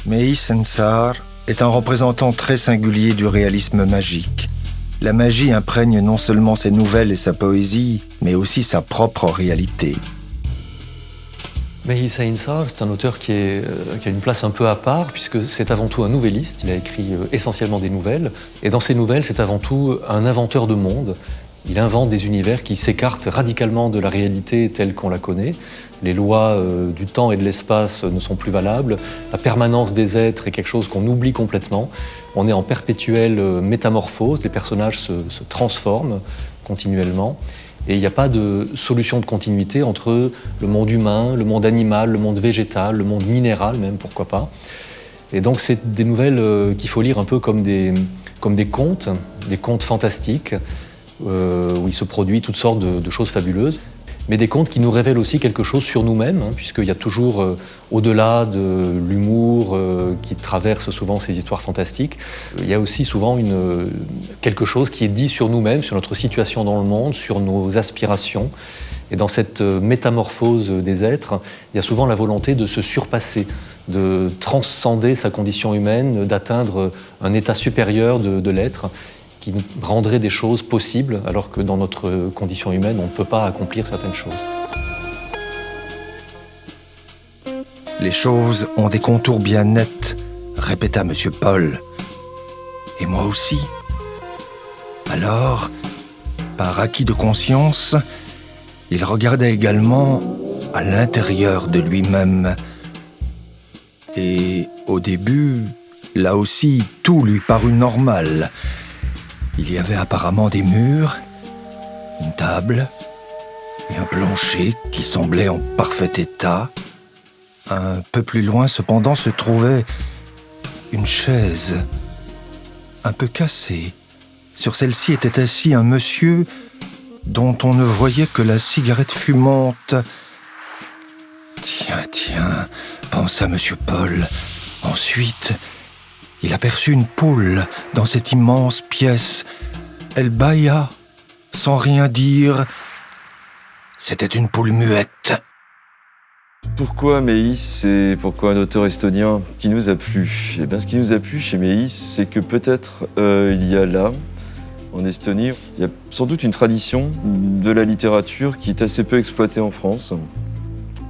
Meïs Ensar est un représentant très singulier du réalisme magique. La magie imprègne non seulement ses nouvelles et sa poésie, mais aussi sa propre réalité. Meïs Ensar, c'est un auteur qui a une place un peu à part, puisque c'est avant tout un nouvelliste. Il a écrit essentiellement des nouvelles. Et dans ses nouvelles, c'est avant tout un inventeur de monde. Il invente des univers qui s'écartent radicalement de la réalité telle qu'on la connaît. Les lois du temps et de l'espace ne sont plus valables. La permanence des êtres est quelque chose qu'on oublie complètement. On est en perpétuelle métamorphose. Les personnages se transforment continuellement. Et il n'y a pas de solution de continuité entre le monde humain, le monde animal, le monde végétal, le monde minéral même, pourquoi pas. Et donc c'est des nouvelles qu'il faut lire un peu comme des contes fantastiques, où il se produit toutes sortes de choses fabuleuses, mais des contes qui nous révèlent aussi quelque chose sur nous-mêmes, puisqu'il y a toujours, au-delà de l'humour qui traverse souvent ces histoires fantastiques, il y a aussi souvent quelque chose qui est dit sur nous-mêmes, sur notre situation dans le monde, sur nos aspirations. Et dans cette métamorphose des êtres, il y a souvent la volonté de se surpasser, de transcender sa condition humaine, d'atteindre un état supérieur de l'être, qui rendrait des choses possibles, alors que dans notre condition humaine, on ne peut pas accomplir certaines choses. Les choses ont des contours bien nets, répéta M. Paul. Et moi aussi. Alors, par acquis de conscience, il regardait également à l'intérieur de lui-même. Et au début, là aussi, tout lui parut normal. Il y avait apparemment des murs, une table et un plancher qui semblaient en parfait état. Un peu plus loin, cependant, se trouvait une chaise, un peu cassée. Sur celle-ci était assis un monsieur dont on ne voyait que la cigarette fumante. Tiens, pensa M. Paul. Ensuite, il aperçut une poule dans cette immense pièce. Elle bâilla, sans rien dire. C'était une poule muette. Pourquoi Meïs et pourquoi un auteur estonien qui nous a plu? Eh bien, ce qui nous a plu chez Meïs, c'est que peut-être il y a là, en Estonie, il y a sans doute une tradition de la littérature qui est assez peu exploitée en France.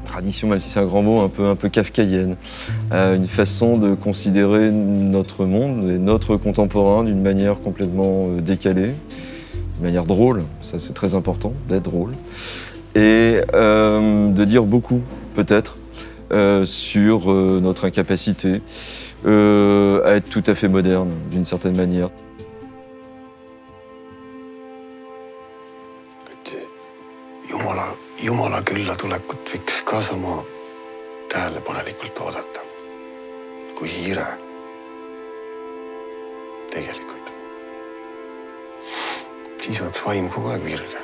Tradition, même si c'est un grand mot, un peu kafkaïenne. Une façon de considérer notre monde et notre contemporain d'une manière complètement décalée, d'une manière drôle, ça c'est très important, d'être drôle, et de dire beaucoup, peut-être, sur notre incapacité à être tout à fait moderne, d'une certaine manière. Jumala küllatulekut võiks ka sama tähelepanelikult oodata kui hiire. Tegelikult. Siis oleks vaim kogu aeg virge.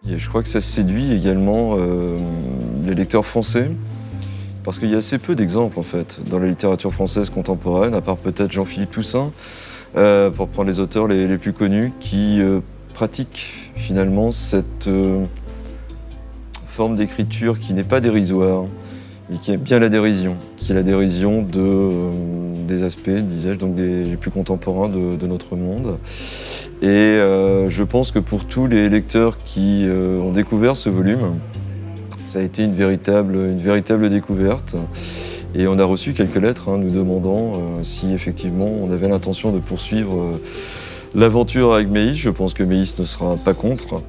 Et je crois que ça séduit également les lecteurs français. Parce qu'il y a assez peu d'exemples, en fait, dans la littérature française contemporaine, à part peut-être Jean-Philippe Toussaint, pour prendre les auteurs les plus connus, qui pratiquent finalement cette forme d'écriture qui n'est pas dérisoire, mais qui est bien la dérision, qui est la dérision des aspects, disais-je, donc les plus contemporains de notre monde. Et je pense que pour tous les lecteurs qui ont découvert ce volume, ça a été une véritable découverte. Et on a reçu quelques lettres nous demandant si effectivement on avait l'intention de poursuivre l'aventure avec Meïs. Je pense que Meïs ne sera pas contre.